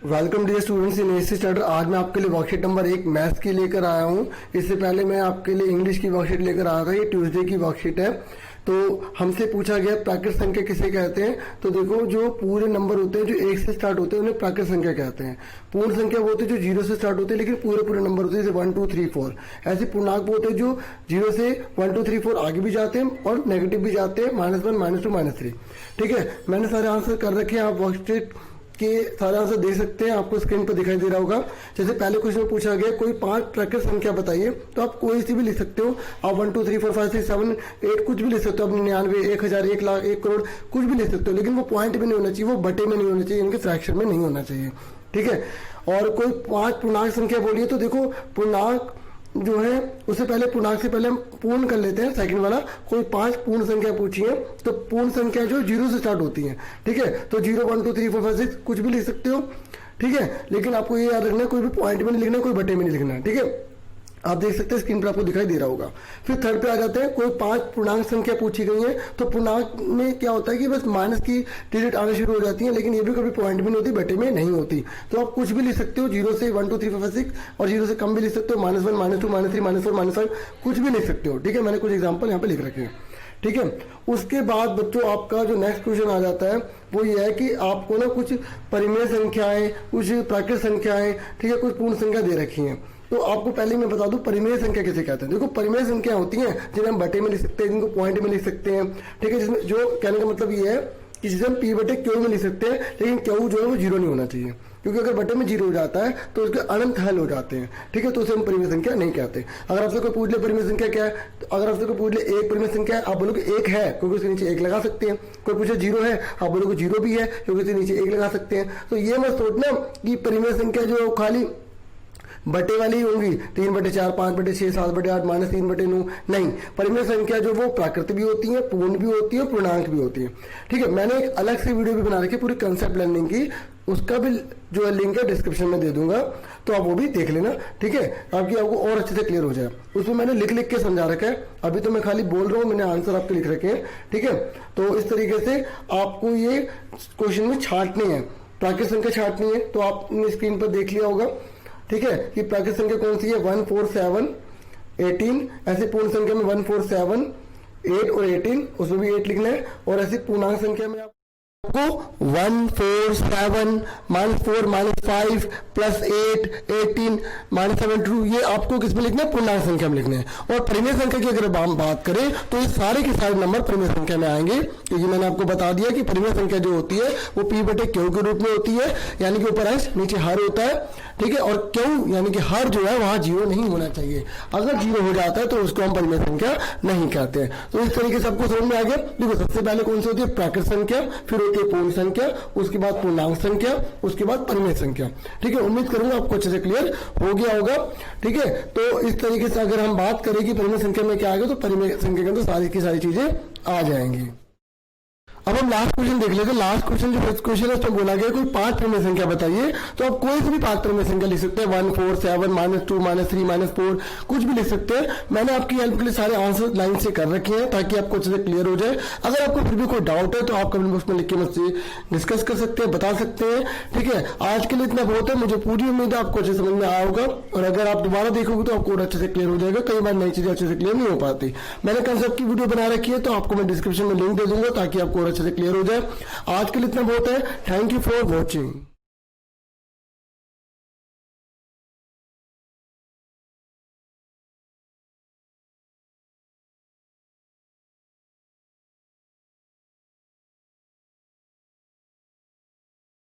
Welcome dear students in AC starter. आज मैं आपके लिए वर्कशीट नंबर 1 मैथ्स की लेकर आया हूँ। इससे पहले मैं आपके लिए इंग्लिश की वर्कशीट लेकर आया था। ये ट्यूसडे की वर्कशीट है। तो हमसे पूछा गया प्राकृत संख्या किसे कहते हैं। तो देखो, जो पूरे नंबर होते हैं जो 1 से स्टार्ट होते हैं उन्हें प्राकृत संख्या कहते हैं। पूर्ण संख्या वो होती है जो 0 से स्टार्ट होते हैं लेकिन पूरे नंबर होते हैं, जैसे 1 2 3 4। ऐसे पूर्णांक वो होते हैं जो 0 से 1 2 3 4 आगे भी जाते हैं और नेगेटिव भी जाते हैं, -1 -2 -3। ठीक है, मैंने सारे आंसर कर रखे हैं। आप वर्कशीट के सारे आंसर देख सकते हैं, आपको स्क्रीन पर दिखाई दे रहा होगा। जैसे पहले क्वेश्चन में पूछा गया कोई 5 प्राकृत संख्या बताइए, तो आप कोई सी भी लिख सकते हो। आप 1 2 3 4 5 6 7 8 कुछ भी लिख सकते हो। आप 99, 1000, 1 लाख, 1 करोड़ कुछ भी लिख सकते हो, लेकिन वो पॉइंट में नहीं होना चाहिए, वो बटे में नहीं होना चाहिए, इनके फ्रैक्शन में नहीं होना चाहिए। ठीक है, और कोई 5 पूर्णांक संख्या बोलिए, तो देखो पूर्णांक जो है उससे पहले पूर्णांक से पहले हम पूर्ण कर लेते हैं। सेकंड वाला, कोई 5 पूर्ण संख्या पूछी है, तो पूर्ण संख्या जो 0 से स्टार्ट होती है। ठीक है, तो 0 1 2 3 4 5 6 कुछ भी लिख सकते हो। ठीक है, लेकिन आपको ये याद रखना है कोई भी पॉइंट में नहीं लिखना, कोई बटे में नहीं लिखना। ठीक है, आप देख सकते हैं स्क्रीन पर आपको दिखाई दे रहा होगा। फिर थर्ड पे आ जाते हैं, कोई 5 पूर्णांक संख्या पूछी गई है, तो पूर्णांक में क्या होता है कि बस माइनस की डिजिट आने शुरू हो जाती है, लेकिन ये भी कभी पॉइंट में नहीं होती, बटे में नहीं होती। तो आप कुछ भी लिख सकते हो, 0 से 1 2 3 4 5 6 और 0 से कम भी लिख सकते हो, -1 -2 -3 -4 -5 कुछ भी लिख सकते हो। ठीक है, मैंने कुछ एग्जाम्पल यहाँ पे लिख रखे हैं। ठीक है, उसके बाद बच्चों आपका जो नेक्स्ट क्वेश्चन आ जाता है वो ये है कि आपको ना कुछ परिमेय संख्याएं, कुछ प्राकृत संख्याएं, ठीक है, कुछ पूर्ण संख्या दे रखी हैं। तो आपको पहले मैं बता दूं परिमेय संख्या किसे कहते हैं। देखो, परिमेय संख्या होती हैं जिन्हें हम बटे में लिख सकते हैं, जिनको पॉइंट में लिख सकते हैं। ठीक है, जिसमें जो कहने का मतलब ये है कि जिसे हम पी बटे क्यू में लिख सकते हैं, लेकिन क्यू जो है वो 0 नहीं होना चाहिए, क्योंकि अगर बटे में 0 हो जाता है तो उसके अनंत हल हो जाते हैं। ठीक है, तो उसे हम परिमेय संख्या नहीं कहते। अगर आपसे कोई पूछ ले परिमेय संख्या क्या है, तो अगर आपसे कोई पूछ ले 1 परिमेय संख्या है, आप बोलोगे 1 है, क्योंकि उसके नीचे 1 लगा सकते हैं। कोई पूछे 0 है, आप बोलोगे 0 भी है, क्योंकि उसके नीचे 1 लगा सकते हैं। तो ये मत सोचना कि परिमेय संख्या जो खाली बटे वाली होंगी, 3/4 5/6 7/8 -3/9। नहीं, परिमेय संख्या जो वो प्राकृत भी होती है, पूर्ण भी होती है, पूर्णांक भी होती है। ठीक है, मैंने एक अलग से वीडियो भी बना रखी है पूरी कंसेप्ट लर्निंग की, उसका भी जो है लिंक है डिस्क्रिप्शन में दे दूंगा, तो आप वो भी देख लेना। ठीक है, आपको और अच्छे से क्लियर हो जाए। उसमें मैंने लिख के समझा रखा है, अभी तो मैं खाली बोल रहा हूँ, मैंने आंसर आपके लिख रखे हैं। ठीक है, तो इस तरीके से आपको ये क्वेश्चन में छांटनी है, प्राकृत संख्या छांटनी है। तो आपने स्क्रीन पर देख लिया होगा। ठीक है, कि प्राकृत संख्या कौन सी है, 1 4 7 18। ऐसे पूर्ण संख्या में 1 4 7 8 और 18, उसमें भी 8 लिखना है। और ऐसी पूर्णांक संख्या में आपको 1 4 7 -4 -5 +8 18 -7 ये आपको किसमें लिखना है, पूर्णांक संख्या में लिखना है। और परिमेय संख्या की अगर हम बात करें तो ये सारे के सारे नंबर परिमेय संख्या में आएंगे, क्योंकि मैंने आपको बता दिया कि परिमेय संख्या जो होती है वो पी बटे क्यू के रूप में होती है, यानी कि ऊपर अंश नीचे हर होता है। ठीक है, और क्यू यानी कि हर जो है वहां 0 नहीं होना चाहिए। अगर 0 हो जाता है तो उसको हम परिमेय संख्या नहीं कहते हैं। तो इस तरीके से आपको समझ में आ गया। देखो, सबसे पहले कौन सी होती है, प्राकृत संख्या, फिर होती है पूर्ण संख्या, उसके बाद पूर्णांक संख्या, उसके बाद परिमेय संख्या। ठीक है, उम्मीद करूंगा आपको अच्छे से क्लियर हो गया होगा। ठीक है, तो इस तरीके से अगर हम बात करें कि परिमेय संख्या में क्या आएगा, तो परिमेय संख्या के अंदर सारी की सारी चीजें आ जाएंगी। अब हम लास्ट क्वेश्चन देख लेते हैं। लास्ट क्वेश्चन जो फर्स्ट क्वेश्चन है उसमें बोला गया कोई 5 परिमेय संख्या बताइए, तो आप कोई सी भी 5 परिमेय संख्या लिख सकते हैं, 1 4 7 -2 -3 -4 कुछ भी लिख सकते हैं। मैंने आपकी हेल्प के लिए सारे आंसर लाइन से कर रखे हैं ताकि आपको अच्छे से क्लियर हो जाए। अगर आपको फिर भी कोई डाउट है तो आप कमेंट बॉक्स में लिख के मुझसे डिस्कस कर सकते हैं, बता सकते हैं। ठीक है, आज के लिए इतना बहुत है। मुझे पूरी उम्मीद है आपको अच्छे समझ में आया होगा, और अगर आप दोबारा देखोगे तो आपको और अच्छे से क्लियर हो जाएगा। कई बार नई चीजें अच्छे से क्लियर नहीं हो पाती। मैंने कंसेप्ट की वीडियो बना रखी है, तो आपको मैं डिस्क्रिप्शन में लिंक दे दूंगा ताकि आपको और अच्छे से क्लियर हो जाए। आज के लिए इतना बहुत है। Thank you for watching.